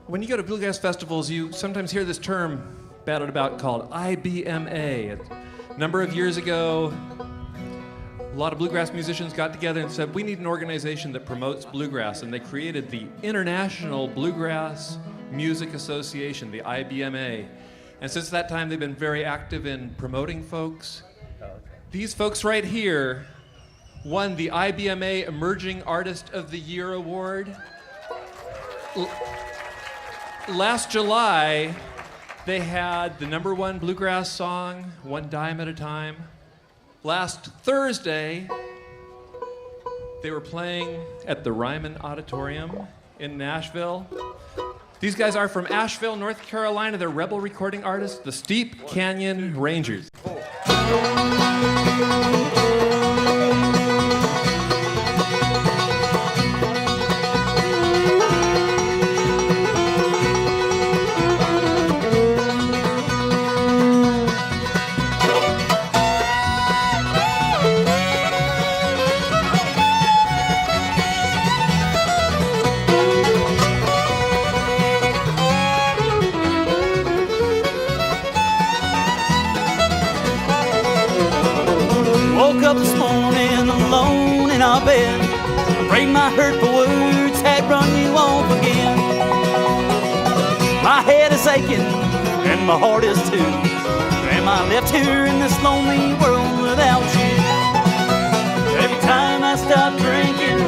When you go to bluegrass festivals, you sometimes hear this term batted about called IBMA. A number of years ago, a lot of bluegrass musicians got together and said, we need an organization that promotes bluegrass, and they created the International Bluegrass Music Association, the IBMA. And since that time, they've been very active in promoting folks. These folks right here won the IBMA Emerging Artist of the Year Award. Last July, they had the #1 bluegrass song, One Dime at a Time. Last Thursday, they were playing at the Ryman Auditorium in Nashville. These guys are from Asheville, North Carolina. They're rebel recording artists, the Steep Canyon Rangers. Bed. Afraid my hurtful words had run you off again. My head is aching and my heart is too. Am I left here in this lonely world without you? Every time I stop drinking,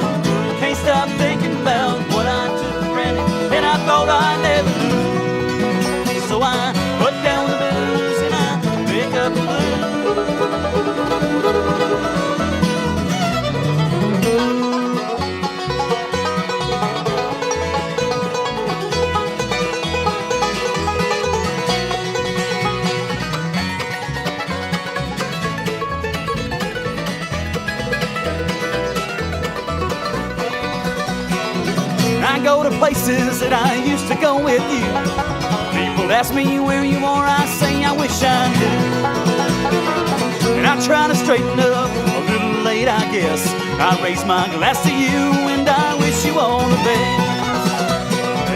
can't stop thinking about what I took for granted and I thought I'd never do. So I put down the booze and I pick up the blues. I go to places that I used to go with you. People ask me where you are, I say I wish I knew. And I try to straighten up, a little late I guess. I raise my glass to you and I wish you all the best.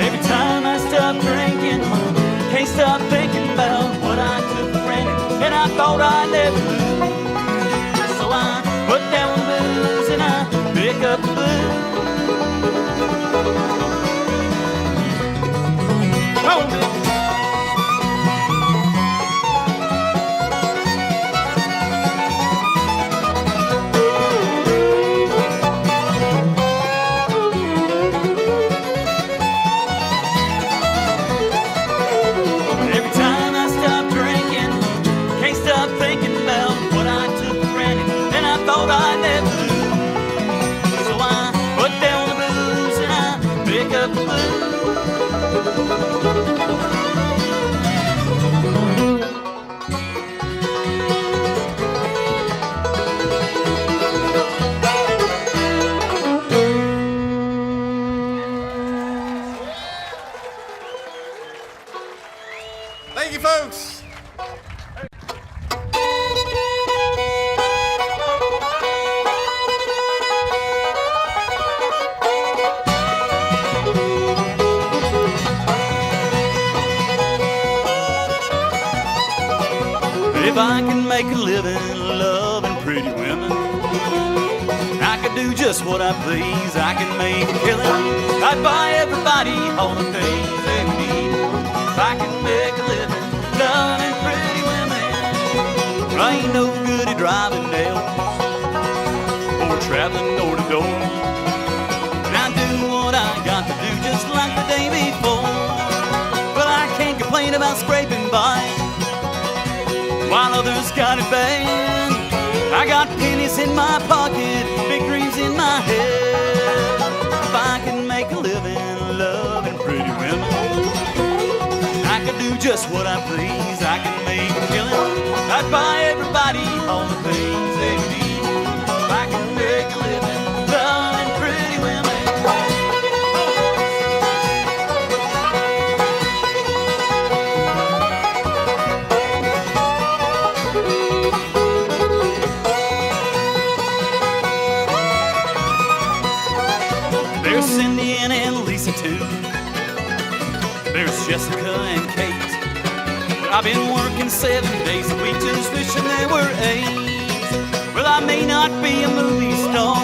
Every time I stop drinking, can't stop thinking about what I took for granted and I thought I'd never do. So I put down the booze and I pick up the blues. Every time I stop drinking, can't stop thinking about what I took for granted and I thought I'd never do. So I put down the blues and I pick up the blues. Thank you, folks. If I can make a living loving pretty women, I could do just what I please. I can make a killing. I'd buy everybody all the things they need. If I can make a living loving pretty women, I ain't no good at driving nails or traveling door to door. And I do what I got to do just like the day before. But I can't complain about scraping by while others got it bad. I got pennies in my pocket, big dreams in my head. If I can make a living loving pretty women, I can do just what I please. I can make a killing. I'd buy everybody all the things they need. If I can make a living loving pretty women. Cindy and Lisa too. There's Jessica and Kate. I've been working 7 days a week just wishing there were 8. Well, I may not be a movie star,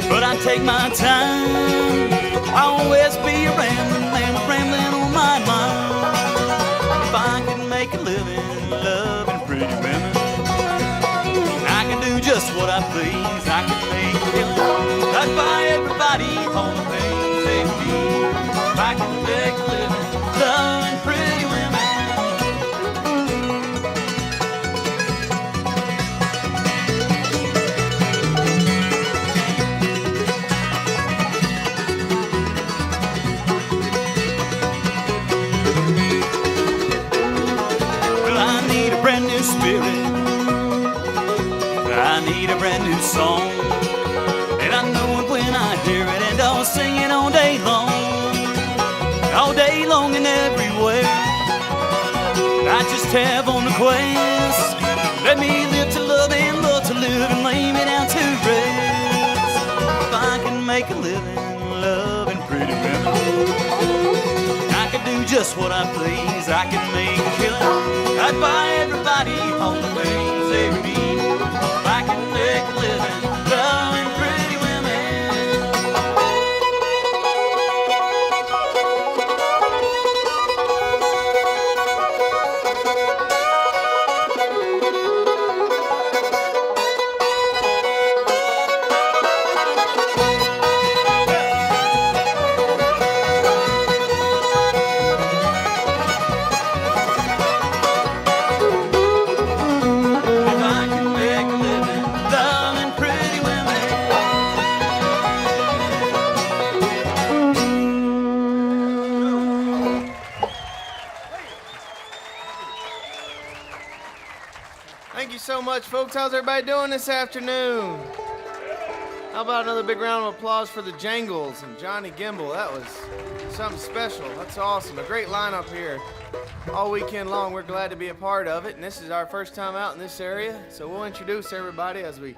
but I take my time. I'll always be a rambling man with rambling on my mind. If I could make a living loving pretty women, I can do just what I please. I can make a killing. I'd buy everybody all the things they need. If I could make a living loving pretty women. Brand new spirit, I need a brand new song, and I know it when I hear it, and I'll sing it all day long and everywhere. I just have on the quest, let me live to love and love to live and lay me down to rest. If I can make a living loving pretty women, I can do just what I please. I can make a killing. I'd buy everybody all the things they need. If I can make a living loving pretty women. So much, folks. How's everybody doing this afternoon? How about another big round of applause for the Jangles and Johnny Gimble? That was something special. That's awesome. A great lineup here all weekend long. We're glad to be a part of it, and this is our first time out in this area, so we'll introduce everybody as we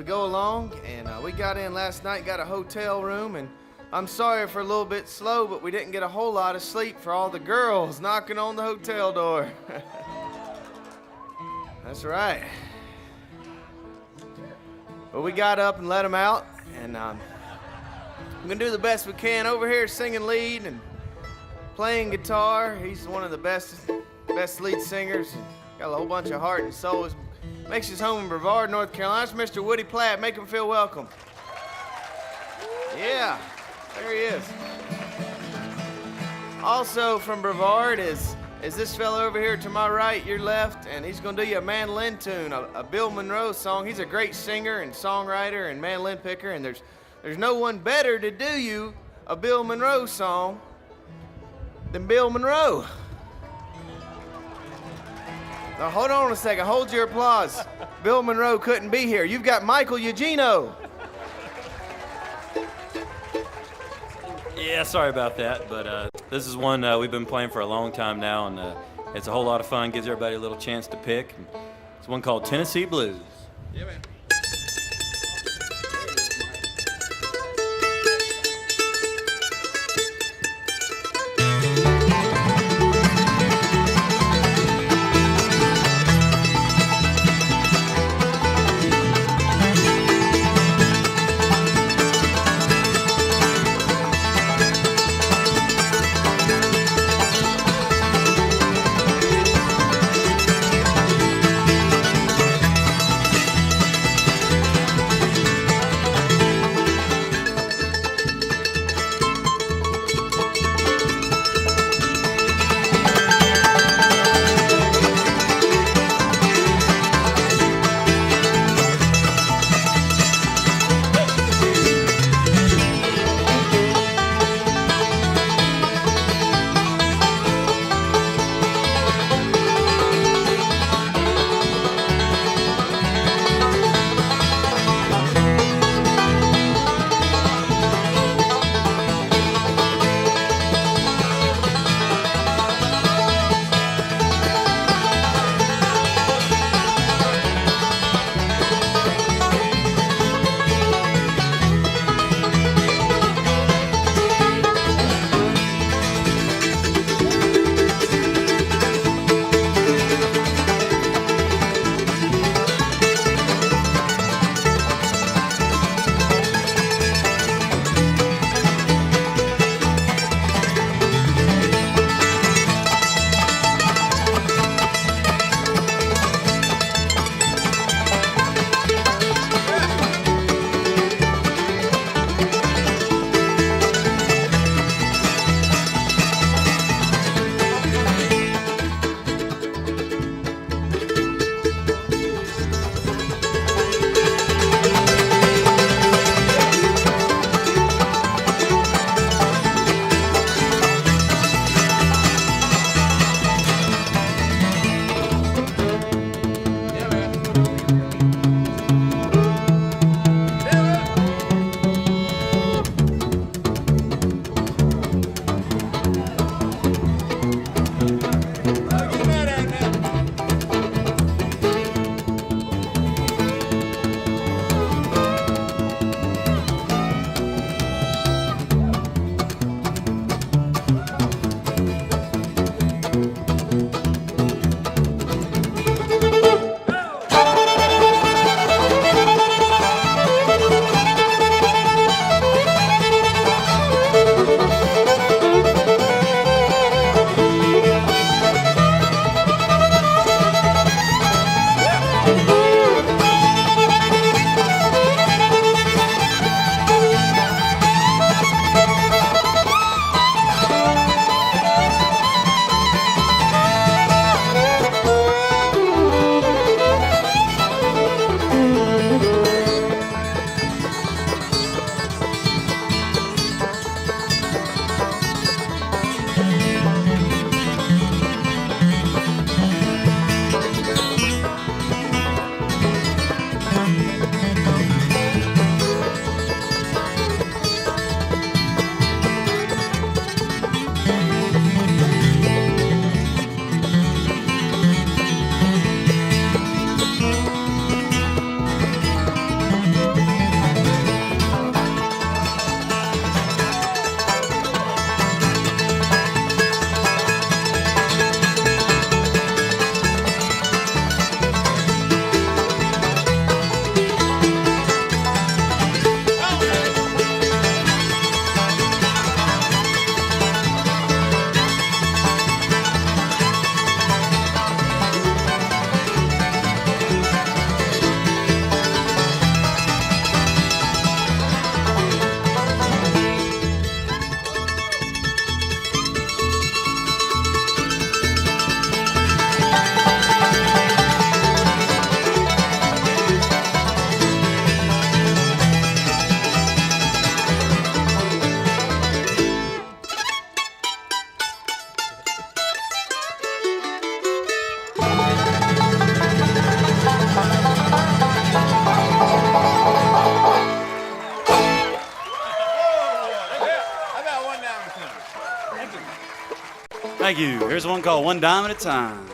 go along. And we got in last night, got a hotel room, and I'm sorry for a little bit slow, but we didn't get a whole lot of sleep for all the girls knocking on the hotel door. That's right. Well, we got up and let him out, and we're going to do the best we can. Over here singing lead and playing guitar. He's one of the best lead singers. Got a whole bunch of heart and soul. Makes his home in Brevard, North Carolina. It's Mr. Woody Platt. Make him feel welcome. Yeah, there he is. Also from Brevard is this fella over here to my right, your left, and he's going to do you a mandolin tune, a Bill Monroe song. He's a great singer and songwriter and mandolin picker, and there's no one better to do you a Bill Monroe song than Bill Monroe. Now, hold on a second. Hold your applause. Bill Monroe couldn't be here. You've got Michael Guggino. Yeah, sorry about that, but this is one we've been playing for a long time now, and it's a whole lot of fun. Gives everybody a little chance to pick. It's one called Tennessee Blues. Yeah, man. Thank you. Here's one called One Dime at a Time.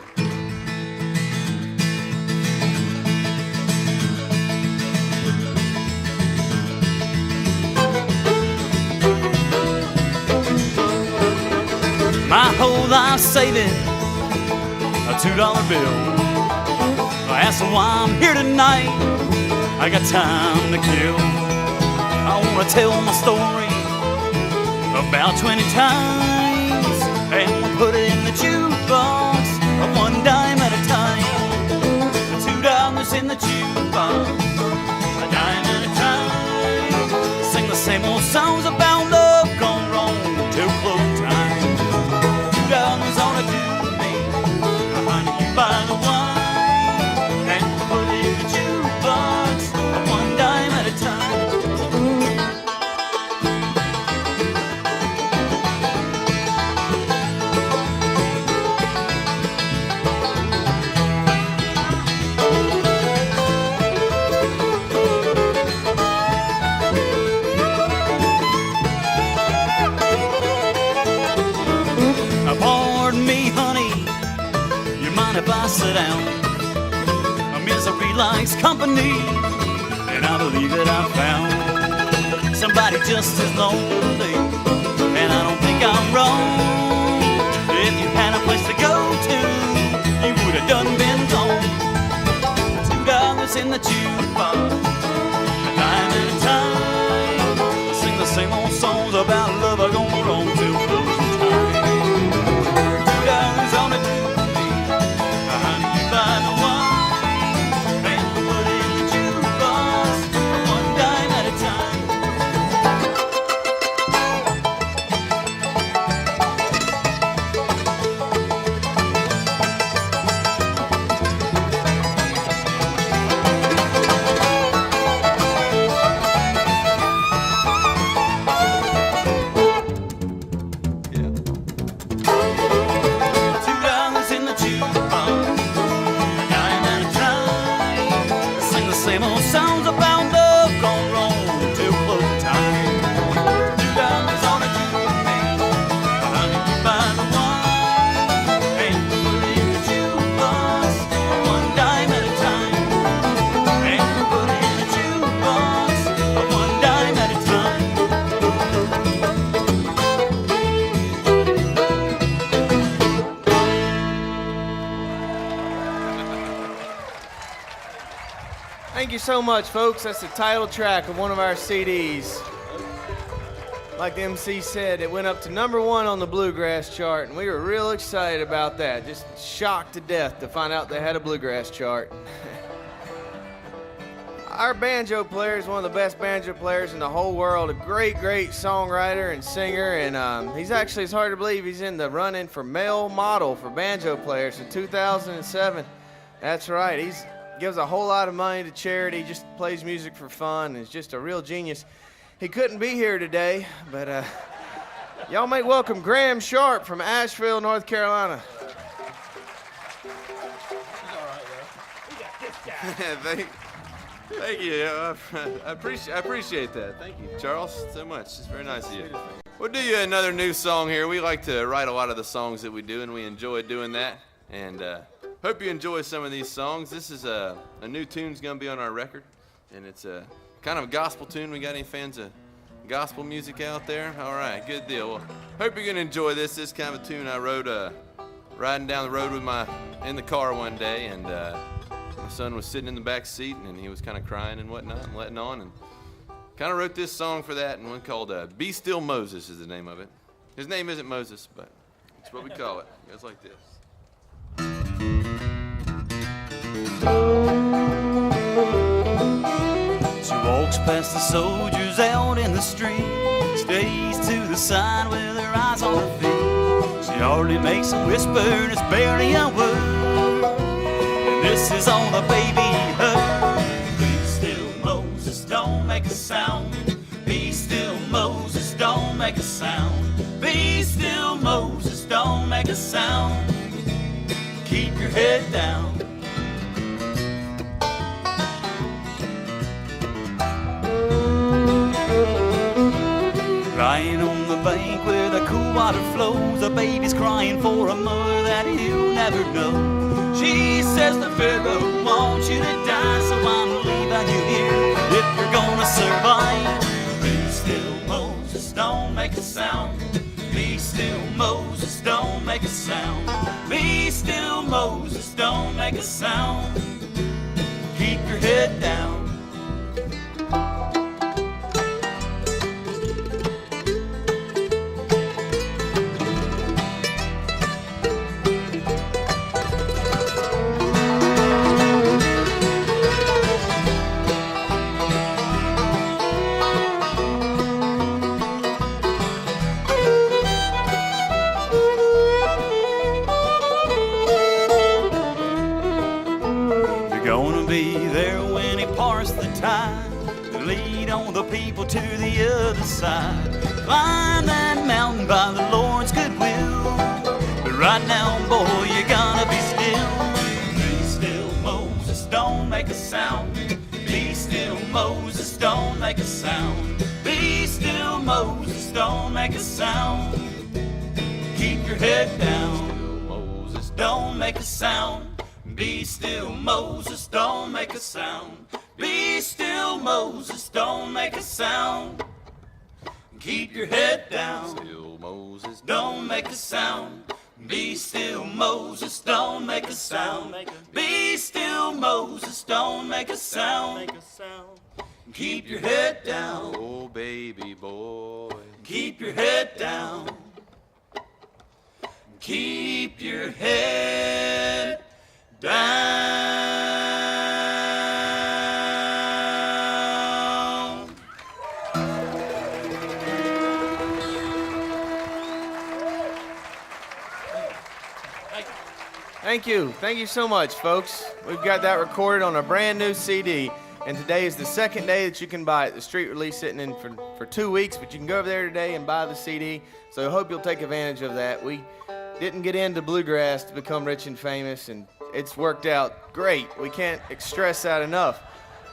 My whole life saving a $2 bill. I asked them why I'm here tonight. I got time to kill. I wanna tell my story about 20 times, and we'll put it in the jukebox, one dime at a time. $2 in the jukebox, a dime at a time. Sing the same old songs about love gone wrong till close time. $2 ought to do me, honey, you buy the wine, and we'll put it in the jukebox, one dime at a time. Pardon me, honey, you mind if I sit down? Misery likes company, and I believe that I found somebody just as lonely, and I don't think I'm wrong. If you had a place to go to, you would have done been gone. $2 in the jukebox, a dime at a time. Sing the same old songs about love are going wrong till closing time. $2 on a doobie, honey, you buy the wine, and we'll put it in the jukebox, one dime at a time. $2 in the jukebox, a dime at a time. Sing the same old songs about love gone wrong till closing time. $2 on a doobie, honey, you buy the wine, and we'll put it in the jukebox, one dime at a time. And we'll put it in the jukebox, one dime at a time. Thank you so much, folks. That's the title track of one of our CDs. Like the MC said, it went up to #1 on the bluegrass chart, and we were real excited about that. Just shocked to death to find out they had a bluegrass chart. Our banjo player is one of the best banjo players in the whole world. A great, great songwriter and singer, and he's actually, it's hard to believe, he's in the running for male model for banjo players in 2007. That's right. He's gives a whole lot of money to charity, just plays music for fun, and is just a real genius. He couldn't be here today, but y'all may welcome Graham Sharp from Asheville, North Carolina. Thank you. I appreciate that. Thank you, Charles, so much. It's very nice of you. We'll do you another new song here. We like to write a lot of the songs that we do, and we enjoy doing that. And hope you enjoy some of these songs. This is a new tune's gonna be on our record, and it's a kind of a gospel tune. We got any fans of gospel music out there? All right, good deal. Well, hope you're gonna enjoy this. This is kind of a tune I wrote riding down the road in the car one day, and my son was sitting in the back seat, and he was kind of crying and whatnot and letting on, and kind of wrote this song for that, and one called "Be Still Moses" is the name of it. His name isn't Moses, but it's what we call it. It goes like this. She walks past the soldiers out in the street, stays to the side with her eyes on her feet. She hardly makes a whisper, and it's barely a word, and this is all the baby heard. Be still, Moses, don't make a sound. Be still, Moses, don't make a sound. Be still, Moses, don't make a sound. Keep your head down. Lying on the bank with a cool water flows, a baby's crying for a mother that he'll never know. She says the Pharaoh wants you to die, so I'm leaving you here if you're gonna survive. Be still, Moses, don't make a sound. Be still, Moses, don't make a sound. Be still, Moses, don't make a sound. Keep your head down. Lead on the people to the other side. Climb that mountain by the Lord's goodwill. But right now, boy, you gotta be still. Be still, Moses, don't make a sound. Be still, Moses, don't make a sound. Be still, Moses, don't make a sound. Keep your head down. Moses, don't make a sound. Be still, Moses, don't make a sound. Be still, Moses, don't make a sound. Keep your head down. Still, Moses, don't make a sound. Be still, Moses, don't make a sound. Be still, Moses, don't make a sound. Keep your head down. Oh, baby boy. Keep your head down. Keep your head down. Thank you. Thank you so much, folks. We've got that recorded on a brand new CD, and today is the second day that you can buy it. The street release sitting in for 2 weeks, but you can go over there today and buy the CD, so I hope you'll take advantage of that. We didn't get into bluegrass to become rich and famous, and it's worked out great. We can't stress that enough.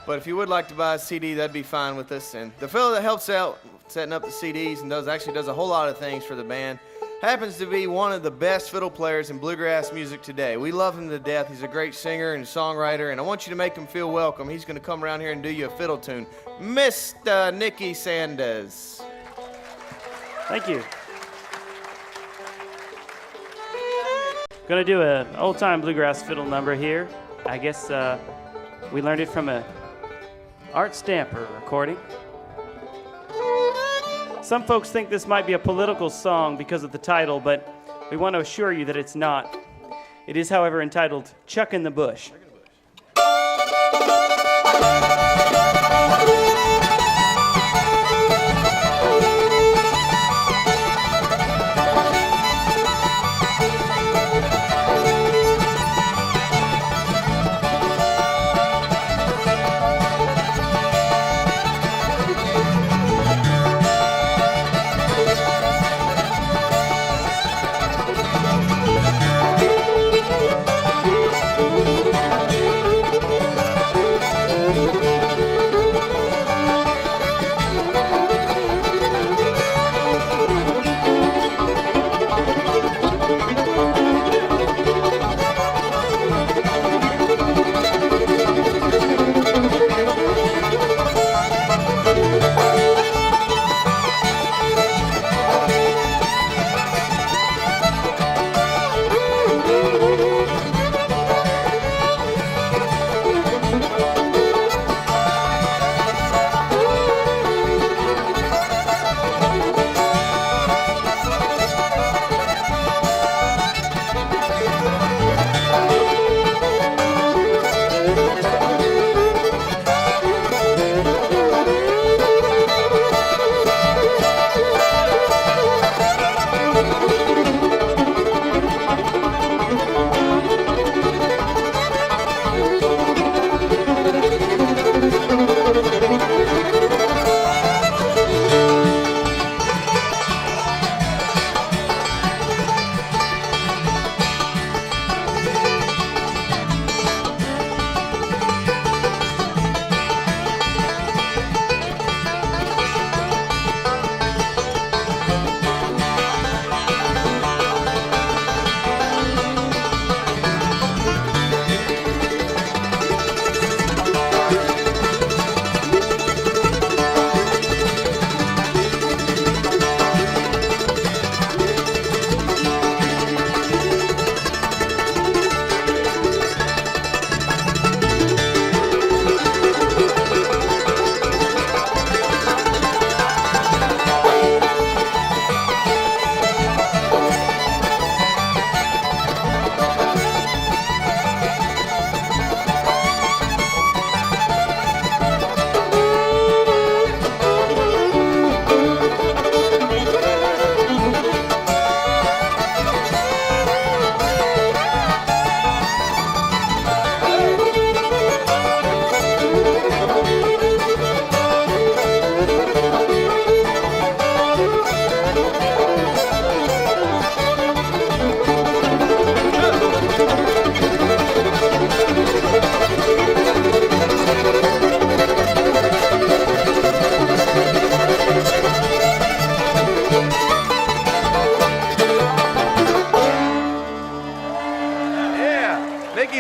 But if you would like to buy a CD, that'd be fine with us. And the fellow that helps out setting up the CDs and does a whole lot of things for the band happens to be one of the best fiddle players in bluegrass music today. We love him to death. He's a great singer and songwriter, and I want you to make him feel welcome. He's going to come around here and do you a fiddle tune. Mr. Nicky Sanders. Thank you. Gonna do an old-time bluegrass fiddle number here. I guess we learned it from a Art Stamper recording. Some folks think this might be a political song because of the title, but we want to assure you that it's not. It is, however, entitled Chuckin the Bush.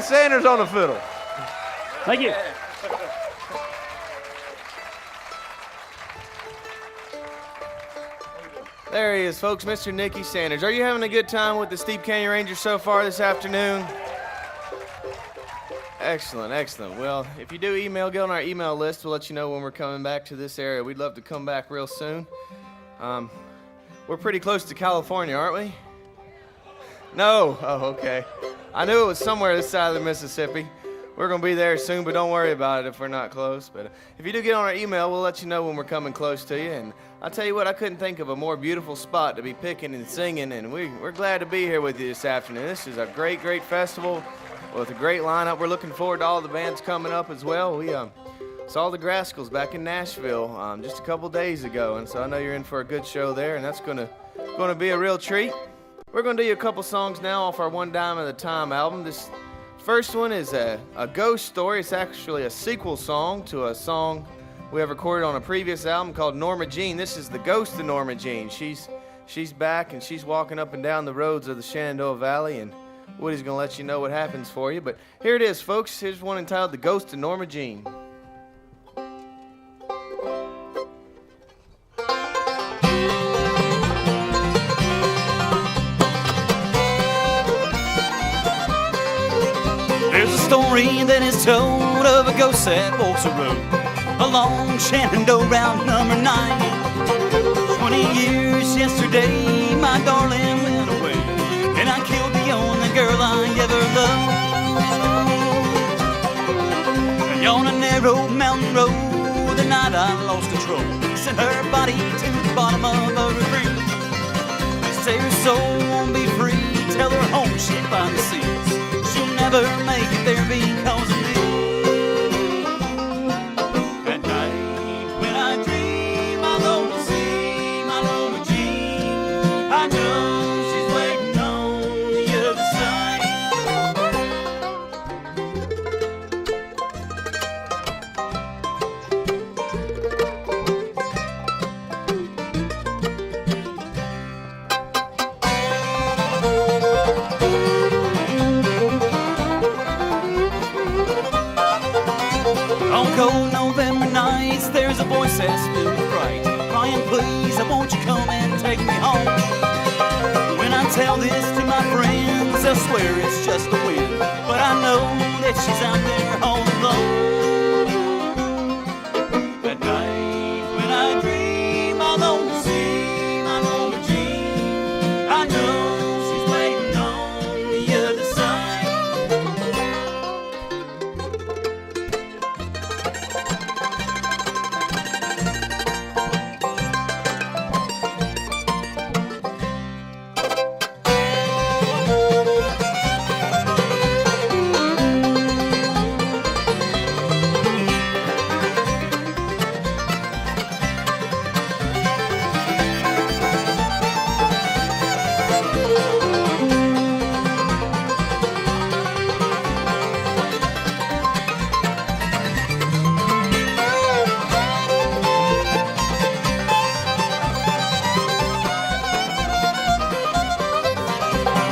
Sanders on the fiddle. Thank you. There he is, folks, Mr. Nicky Sanders. Are you having a good time with the Steep Canyon Rangers so far this afternoon? Excellent, excellent. Well, if you do get on our email list, we'll let you know when we're coming back to this area. We'd love to come back real soon. We're pretty close to California, aren't we? No? Oh, okay. I knew it was somewhere this side of the Mississippi. We're going to be there soon, but don't worry about it if we're not close. But if you do get on our email, we'll let you know when we're coming close to you. And I'll tell you what, I couldn't think of a more beautiful spot to be picking and singing, and we're glad to be here with you this afternoon. This is a great, great festival with a great lineup. We're looking forward to all the bands coming up as well. We saw the Grascals back in Nashville just a couple days ago, and so I know you're in for a good show there, and that's going to be a real treat. We're going to do you a couple songs now off our One Dime at a Time album. This first one is a ghost story. It's actually a sequel song to a song we have recorded on a previous album called Norma Jean. This is the ghost of Norma Jean. She's back, and she's walking up and down the roads of the Shenandoah Valley, and Woody's going to let you know what happens for you. But here it is, folks. Here's one entitled The Ghost of Norma Jean. There's a story that is told of a ghost that walks a road along Shenandoah Route number 9. 20 years yesterday, my darling went away, and I killed the only girl I ever loved. And on a narrow mountain road, the night I lost control, sent her body to the bottom of a ravine. They say her soul won't be free, tell her home she'll find the seas. She'll never make it there because of me. At night when I dream, I long to see my Norma Jean. I know she's waiting on the other side. On cold November nights, there's a voice that's filled with fright, crying, please, I want you come and take me home. When I tell this to my friends, they'll swear it's just the wind, but I know that she's out there all alone. At night when I dream, I long to see my Norma Jean. I know she's waiting on the other side.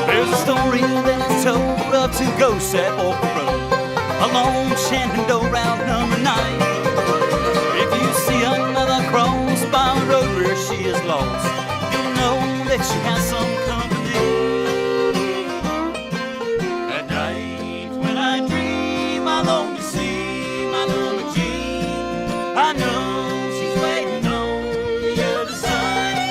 There's a story that's told of two ghosts that walk the road along Shenandoah Route number 9. If you see another cross by a road where she is lost, you'll know that she has some company. At night when I dream, I long to see my Norma Jean. I know she's waiting on the other side.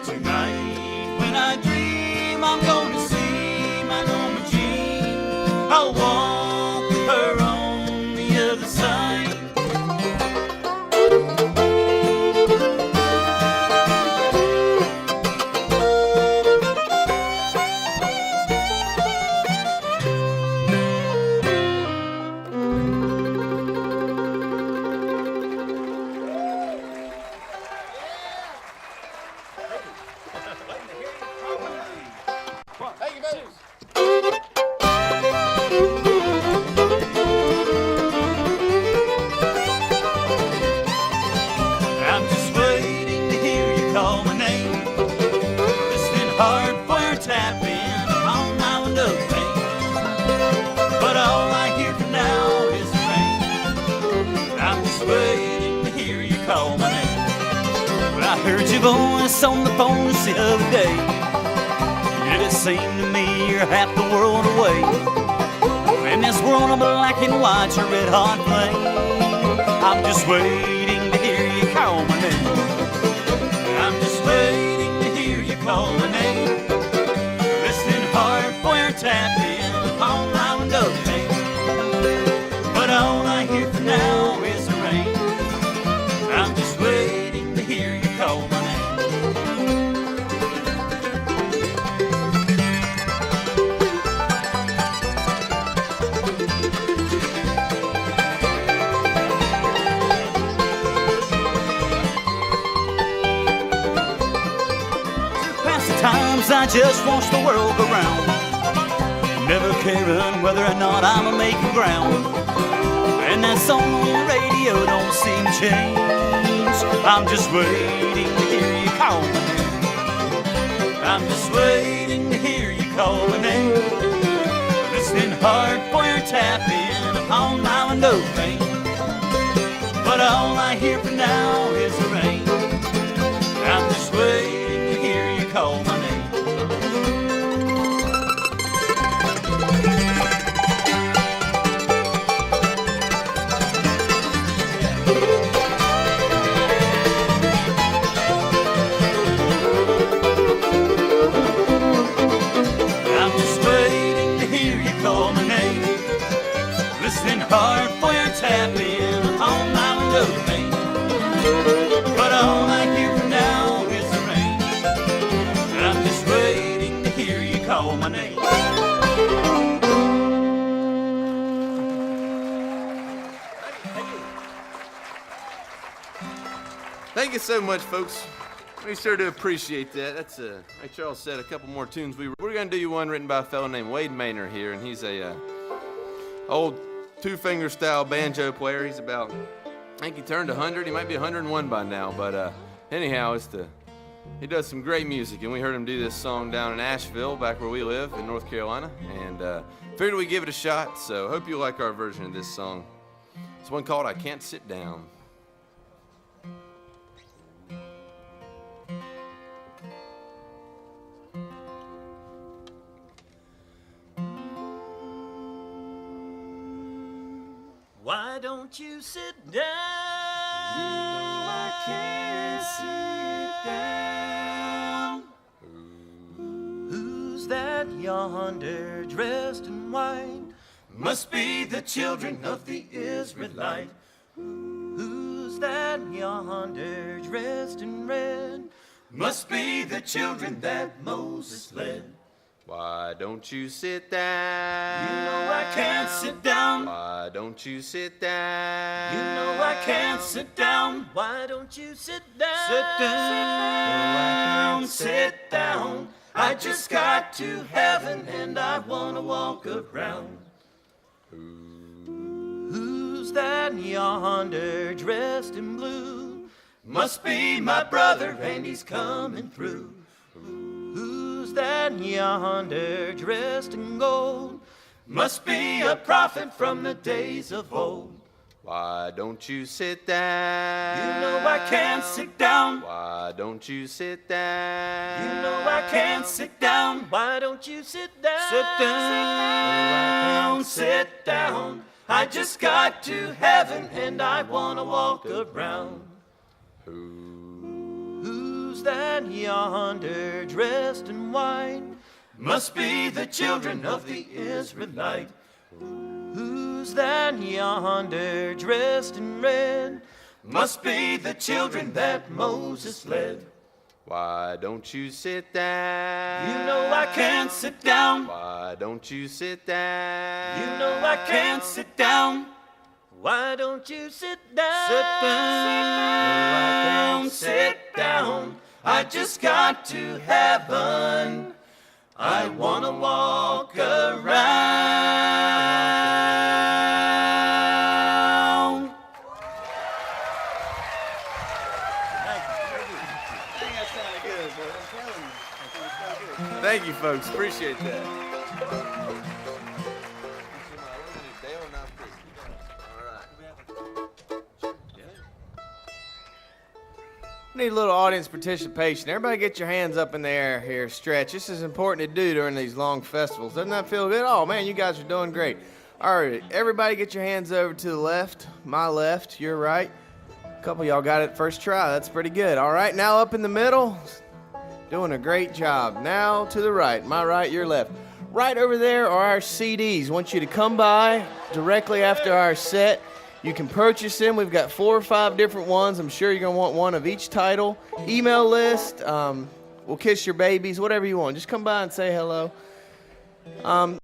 Tonight when I dream, I'm going to see my Norma Jean. I'll walk with her on the other side. I'm just waiting to hear you call my name, listening hard for your tapping on my window pane. I heard your voice on the phone the other day. It seemed to me you're half the world away. In this world of black and white, your red hot flame, I'm just waiting to hear you call my name. I'm just waiting to hear you call my name. Listening hard for your tapping upon my window pane. But all I hear for now is the rain. I'm just waiting to hear you call my name. Times I just watch the world go round, never caring whether or not I'm a making ground. And that song on the radio don't seem to change. I'm just waiting to hear you call my name. I'm just waiting to hear you call my name. Listening hard for your tapping upon my window pane. But all I hear for now is the rain. I'm just waiting to hear you call my name. Hard for your tapping on my window pane. But all I hear for now is the rain. I'm just waiting to hear you call my name. Thank you so much, folks. We sure do appreciate that. That's like Charles said, a couple more tunes. We're gonna do you one written by a fellow named Wade Maynor here, and he's a old two-finger style banjo player. He's about, I think he turned 100. He might be 101 by now, but anyhow, he does some great music, and we heard him do this song down in Asheville, back where we live in North Carolina, and figured we'd give it a shot, so hope you like our version of this song. It's one called I Can't Sit Down. Why don't you sit down? You know I can't sit down. Who's that yonder dressed in white? Must be the children of the Israelite. Who's that yonder dressed in red? Must be the children that Moses led. Why don't you sit down? You know I can't sit down. Why don't you sit down? You know I can't sit down. Why don't you sit down? Sit down. Sit down. I just got to heaven and I wanna walk around. Who's that yonder dressed in blue? Must be my brother and he's coming through. Who's that yonder dressed in gold? Must be a prophet from the days of old. Why don't you sit down? You know I can't sit down. Why don't you sit down? You know I can't sit down. Why don't you sit down? Sit down. Sit down. I just got to heaven and I wanna walk around. Who's that yonder dressed in white? Must be the children of the Israelite. Who's that yonder dressed in red? Must be the children that Moses led. Why don't you sit down? You know I can't sit down. Why don't you sit down? You know I can't sit down. Why don't you sit down? Sit down. Sit down. I just got to heaven. I wanna walk around. Thank you, folks. Appreciate that. Need need a little audience participation. Everybody get your hands up in the air here, stretch. This is important to do during these long festivals. Doesn't that feel good? Oh, man, you guys are doing great. All right, everybody get your hands over to the left. My left, your right. A couple of y'all got it first try. That's pretty good. All right, now up in the middle. Doing a great job. Now to the right. My right, your left. Right over there are our CDs. I want you to come by directly after our set. You can purchase them. We've got 4 or 5 different ones. I'm sure you're going to want one of each title. Email list. We'll kiss your babies. Whatever you want. Just come by and say hello.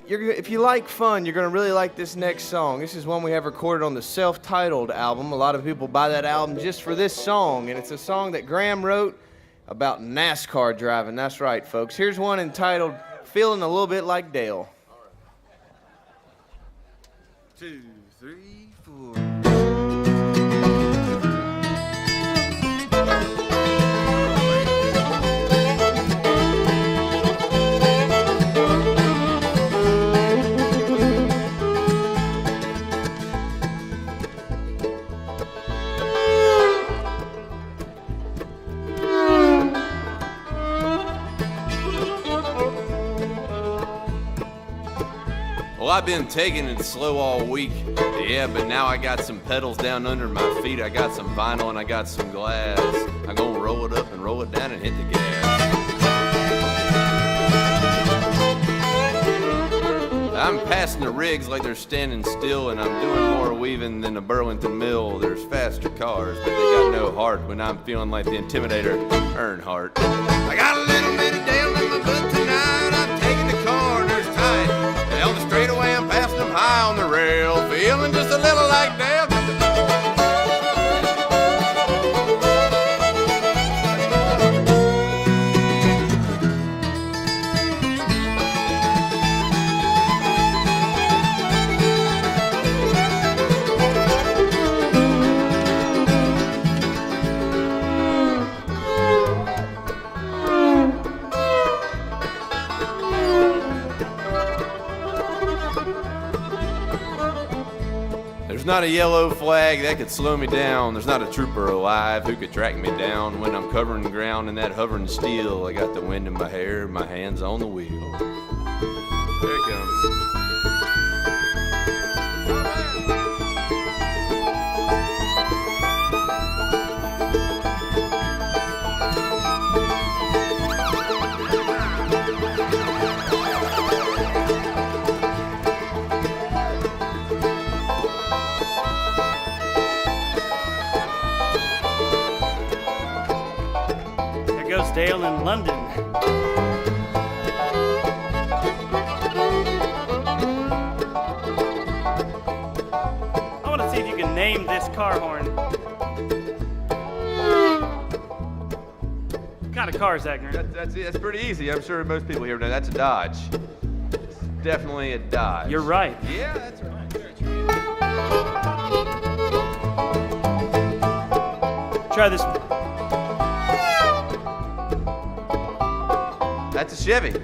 If you like fun, you're going to really like this next song. This is one we have recorded on the self-titled album. A lot of people buy that album just for this song. And it's a song that Graham wrote about NASCAR driving. That's right, folks. Here's one entitled Feeling a Little Bit Like Dale. 2, 3, 4. Well, I've been taking it slow all week, yeah, but now I got some pedals down under my feet. I got some vinyl and I got some glass. I'm gonna roll it up and roll it down and hit the gas. I'm passing the rigs like they're standing still, and I'm doing more weaving than a Burlington mill. There's faster cars, but they got no heart when I'm feeling like the Intimidator, Earnhardt. I got a little bit of Dale in my boot tonight. I'm taking the corners tight. Down the straightaway, I'm passing them high on the rail, feeling just a little like Dale. There's not a yellow flag that could slow me down. There's not a trooper alive who could track me down. When I'm covering ground in that hovering steel, I got the wind in my hair, my hands on the wheel. There it comes. Dale in London. I want to see if you can name this car horn. What kind of car is that, Graham? That's pretty easy. I'm sure most people here know that's a Dodge. It's definitely a Dodge. You're right. Yeah, that's right. Try this one. That's a Chevy.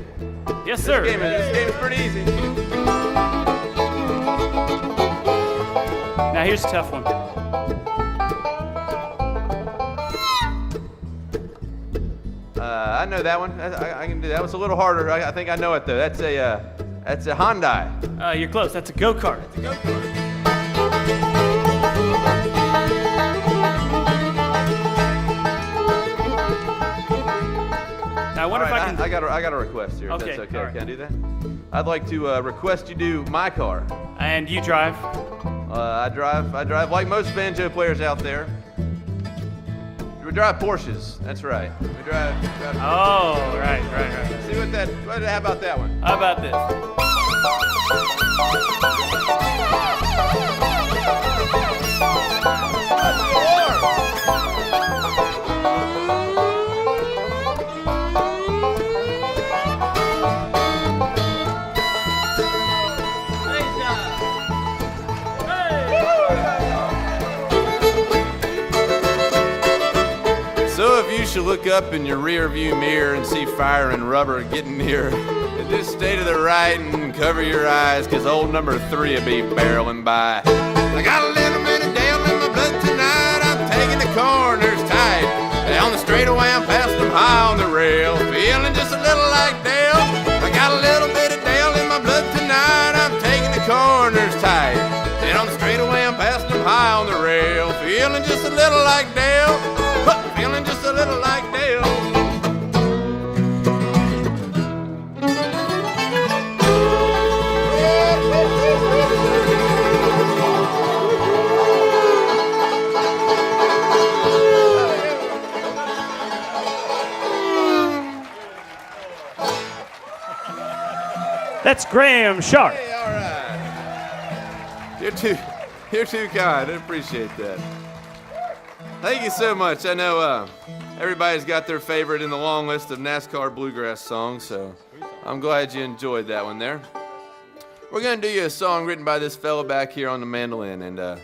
Yes, sir. This game is pretty easy. Now here's a tough one. I know that one. I can do that. It's a little harder. I think I know it though. That's a Hyundai. You're close. That's a go-kart. It's a go-kart. Now, I wonder if I can. I got a request here. Okay, If that's okay. right. Can I do that? I'd like to request you do my car. And you drive. I drive like most banjo players out there. We drive Porsches. That's right. We drive Oh, right. See how about that one? How about this? So if you should look up in your rear view mirror and see fire and rubber getting near, just stay to the right and cover your eyes, cause old number 3 will be barreling by. I got a little bit of Dale in my blood tonight. I'm taking the corners tight. on the straightaway I'm passing them high on the rail, feeling just a little like Dale. I got a little bit of Dale in my blood tonight, I'm taking the corners tight. Then on the straightaway I'm passing them high on the rail, feeling just a little like Dale, feeling just a little like Dale. That's Graham Sharp. Hey, all right. You're too kind. I appreciate that. Thank you so much. I know everybody's got their favorite in the long list of NASCAR bluegrass songs, so I'm glad you enjoyed that one there. We're going to do you a song written by this fella back here on the mandolin, and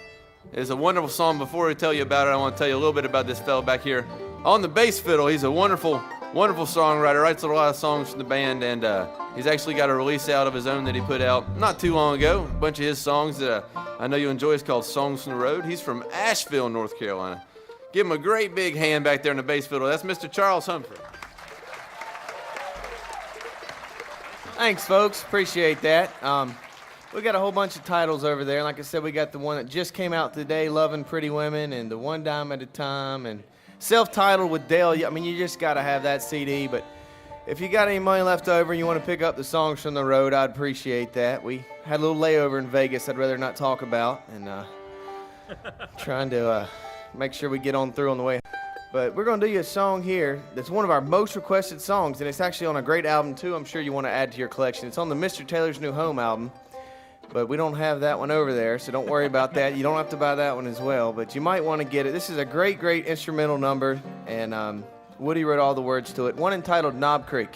it's a wonderful song. Before we tell you about it, I want to tell you a little bit about this fella back here on the bass fiddle. He's a wonderful songwriter, writes a lot of songs for the band, and he's actually got a release out of his own that he put out not too long ago. A bunch of his songs that I know you enjoy. It's called Songs from the Road. He's from Asheville, North Carolina. Give him a great big hand back there in the bass fiddle. That's Mr. Charles Humphrey. Thanks, folks. Appreciate that. We got a whole bunch of titles over there. Like I said, we got the one that just came out today, Lovin' Pretty Women, and the One Dime at a Time, and self-titled with Dale. I mean, you just got to have that CD, but if you got any money left over and you want to pick up the Songs from the Road, I'd appreciate that. We had a little layover in Vegas I'd rather not talk about, and trying to make sure we get on through on the way. But we're going to do you a song here that's one of our most requested songs, and it's actually on a great album, too. I'm sure you want to add to your collection. It's on the Mr. Taylor's New Home album, but we don't have that one over there, so don't worry about that. You don't have to buy that one as well, but you might want to get it. This is a great, great instrumental number, and Woody wrote all the words to it. One entitled Knob Creek.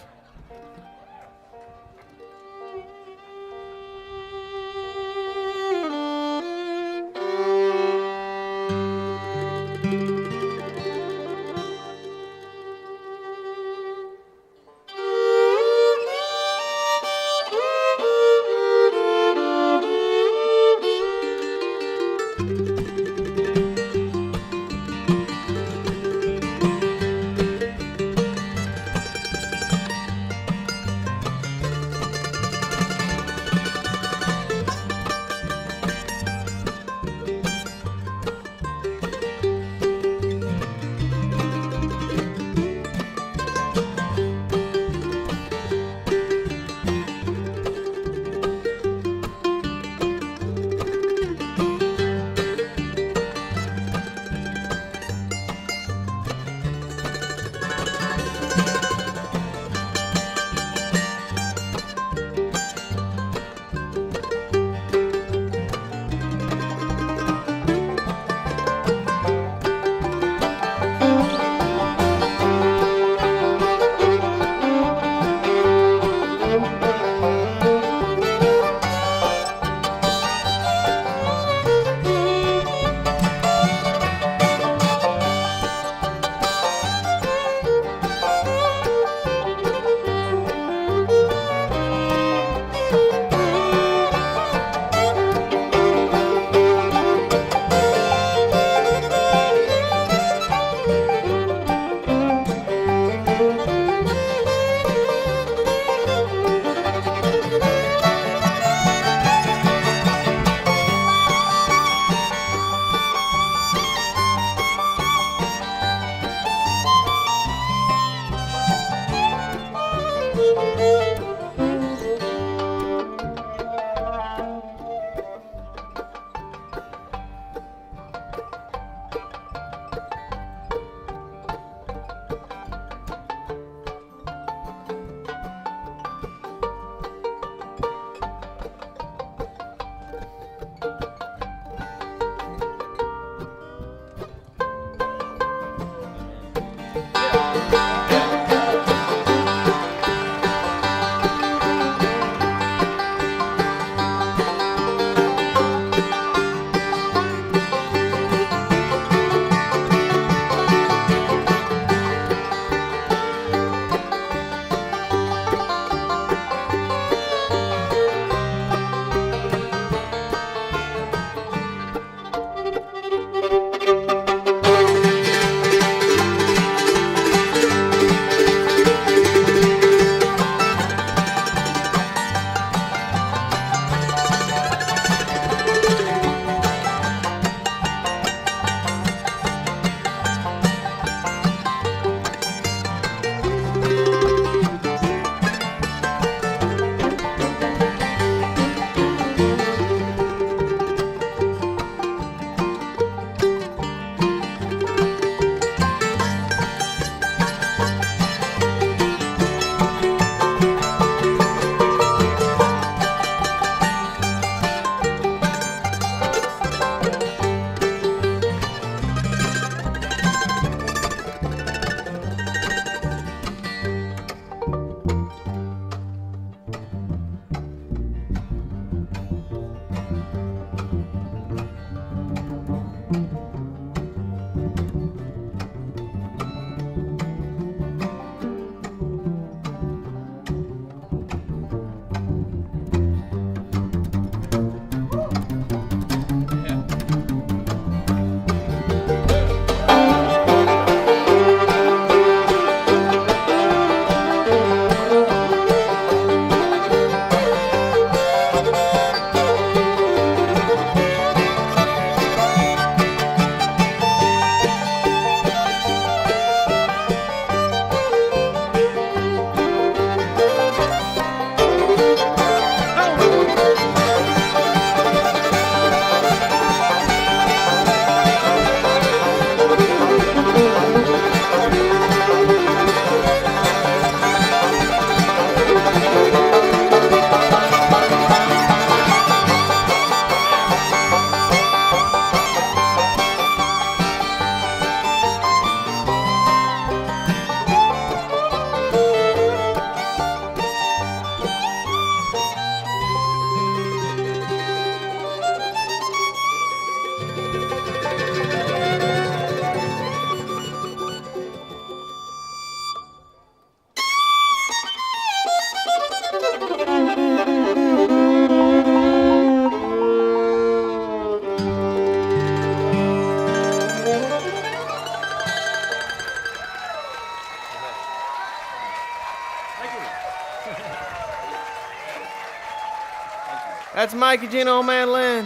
That's Mike Guggino on mandolin.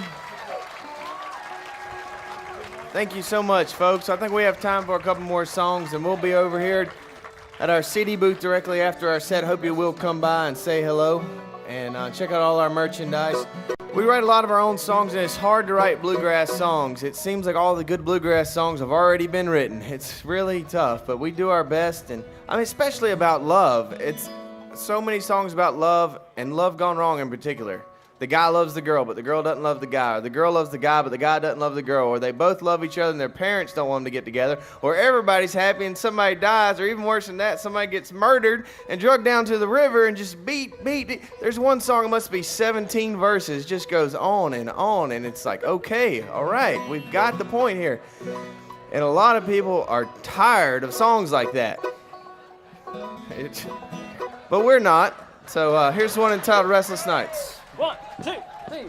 Thank you so much, folks. I think we have time for a couple more songs, and we'll be over here at our CD booth directly after our set. Hope you will come by and say hello and check out all our merchandise. We write a lot of our own songs, and it's hard to write bluegrass songs. It seems like all the good bluegrass songs have already been written. It's really tough, but we do our best, and I mean, especially about love. It's so many songs about love, and love gone wrong in particular. The guy loves the girl, but the girl doesn't love the guy. Or the girl loves the guy, but the guy doesn't love the girl. Or they both love each other and their parents don't want them to get together. Or everybody's happy and somebody dies. Or even worse than that, somebody gets murdered and drugged down to the river and just beat. There's one song, it must be 17 verses, just goes on. And it's like, okay, all right, we've got the point here. And a lot of people are tired of songs like that. But we're not. So here's one entitled Restless Nights. 1, 2, 3.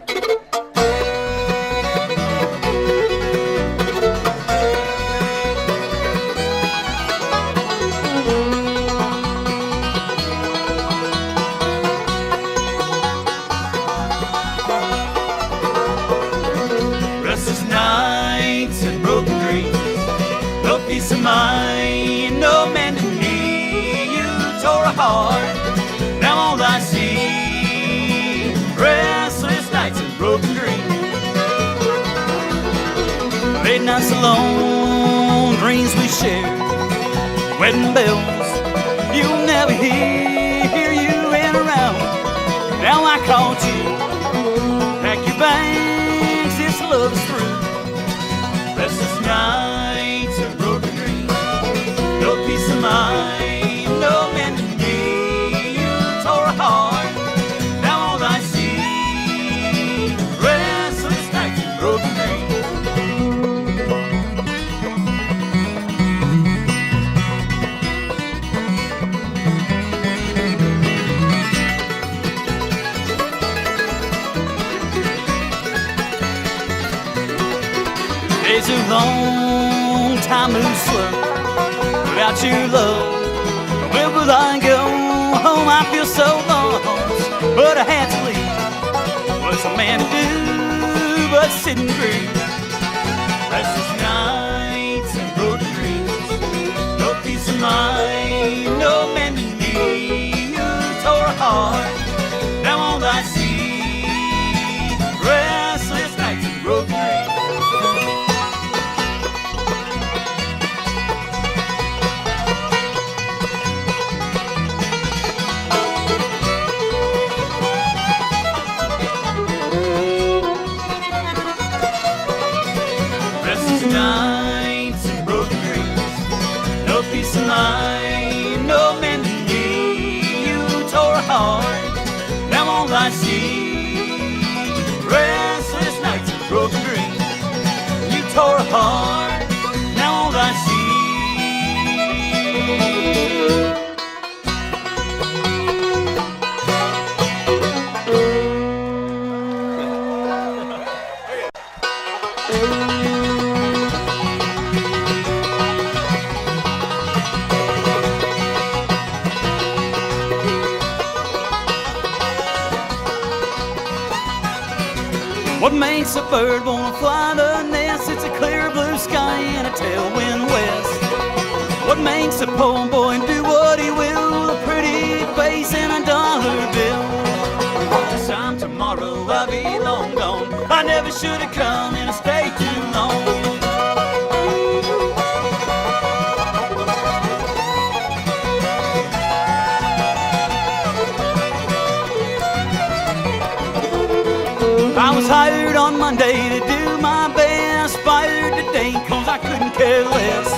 Restless nights and broken dreams, no peace of mind, no man to me. You tore a heart, now all I see. Restless nights and broken dreams, late nights alone, dreams we shared, wedding bells you'll never hear you ran around. Now I called you, pack your bags, this love is through. Restless nights and broken dreams, no peace of mind, no man to me. You tore a heart, now all I see. Restless nights and broken dreams. Days are long, time moves slow without your love. Where will I go? Home, I feel so lost, but I had to leave. What's a man to do but sit and grieve? Restless nights and broken dreams, no peace of mind, no man to me. You tore a heart, now all I see. Restless nights and broken dreams. Nights and broken dreams, no peace of mind, no man to me. You tore a heart, now all I see. Restless nights and broken dreams, you tore a heart, now all I see. What makes a bird wanna fly the nest? It's a clear blue sky and a tailwind west. What makes a poor boy do what he will? A pretty face and a dollar bill. This time tomorrow I'll be long gone. I never should have come and stayed too long. I was hired on Monday to do my best, fired today cause I couldn't care less.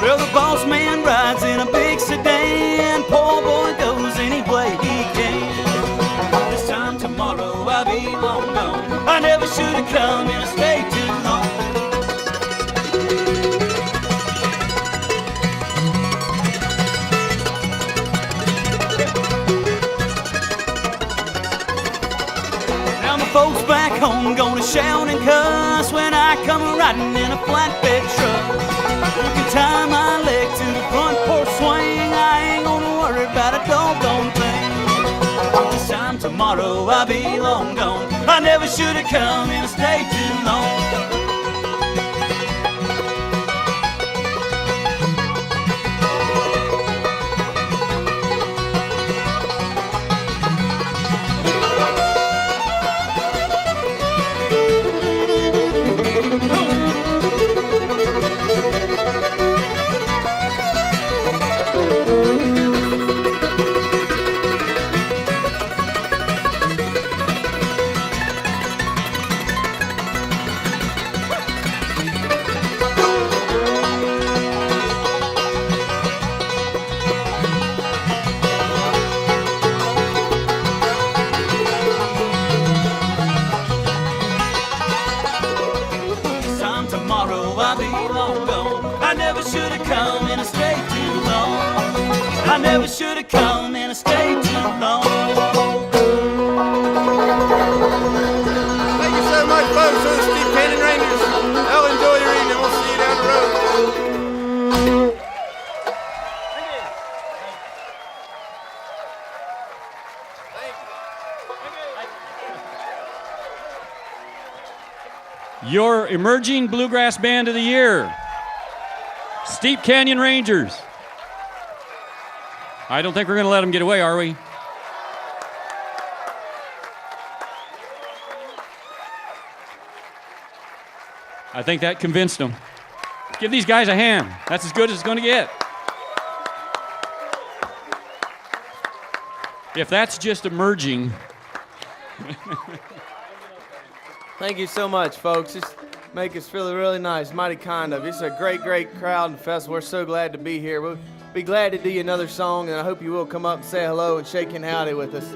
Well, the boss man rides in a big sedan, poor boy goes any way he can. This time tomorrow I'll be long gone. I never should have come and stayed too long. Folks back home gonna shout and cuss when I come riding in a flatbed truck. You can tie my leg to the front porch swing, I ain't gonna worry about a doggone thing. This time tomorrow tomorrow I'll be long gone. I never should have come and stayed too long. I never should have come and I stayed too long. Thank you so much, folks. This is Steve Canyon Rangers. I'll enjoy your evening. We'll see you down the road. Thank you. Your emerging bluegrass band of the year, Steep Canyon Rangers. I don't think we're going to let them get away, are we? I think that convinced them. Give these guys a hand. That's as good as it's going to get. If that's just emerging. Thank you so much, folks. Just make us feel really nice. Mighty kind of you. It's a great, great crowd and festival. We're so glad to be here. We'll be glad to do you another song, and I hope you will come up and say hello and shake and howdy with us.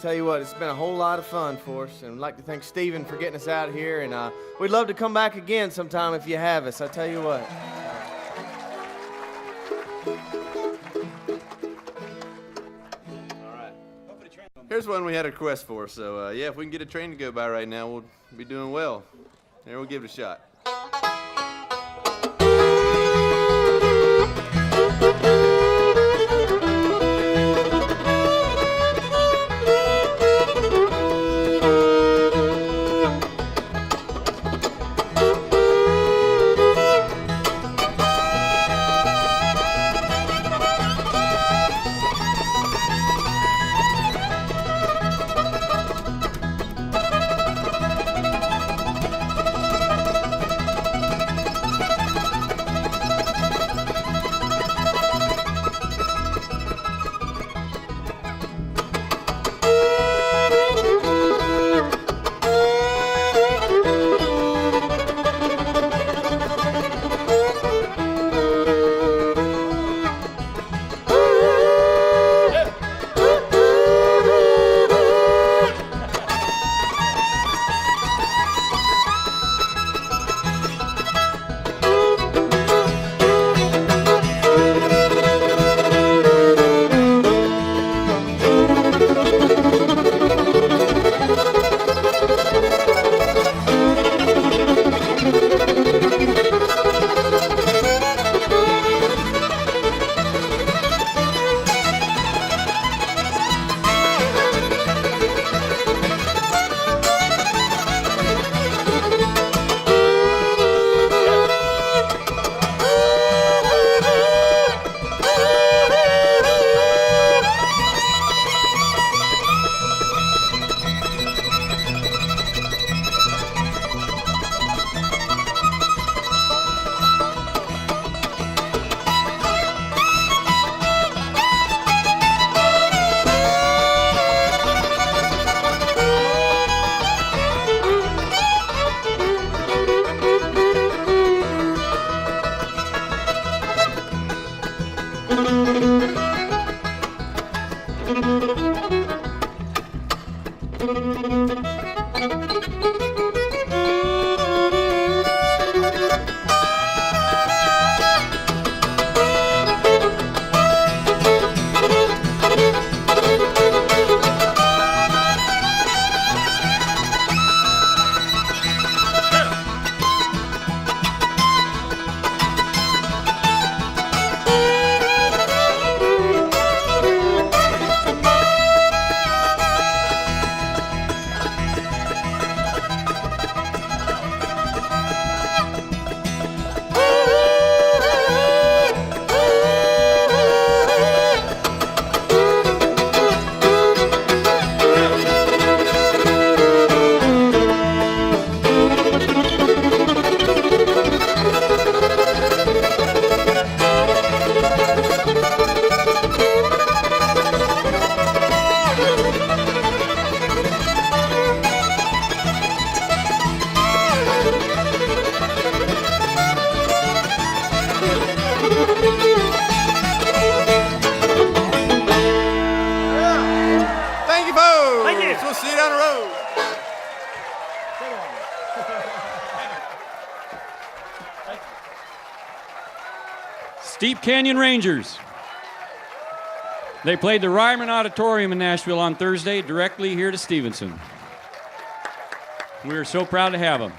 Tell you what, it's been a whole lot of fun for us, and I'd like to thank Steven for getting us out here, and we'd love to come back again sometime if you have us. I tell you what. All right. Here's one we had a request for, so yeah, if we can get a train to go by right now, we'll be doing well. There, we'll give it a shot. Steep Canyon Rangers. They played the Ryman Auditorium in Nashville on Thursday, directly here to Stevenson. We are so proud to have them.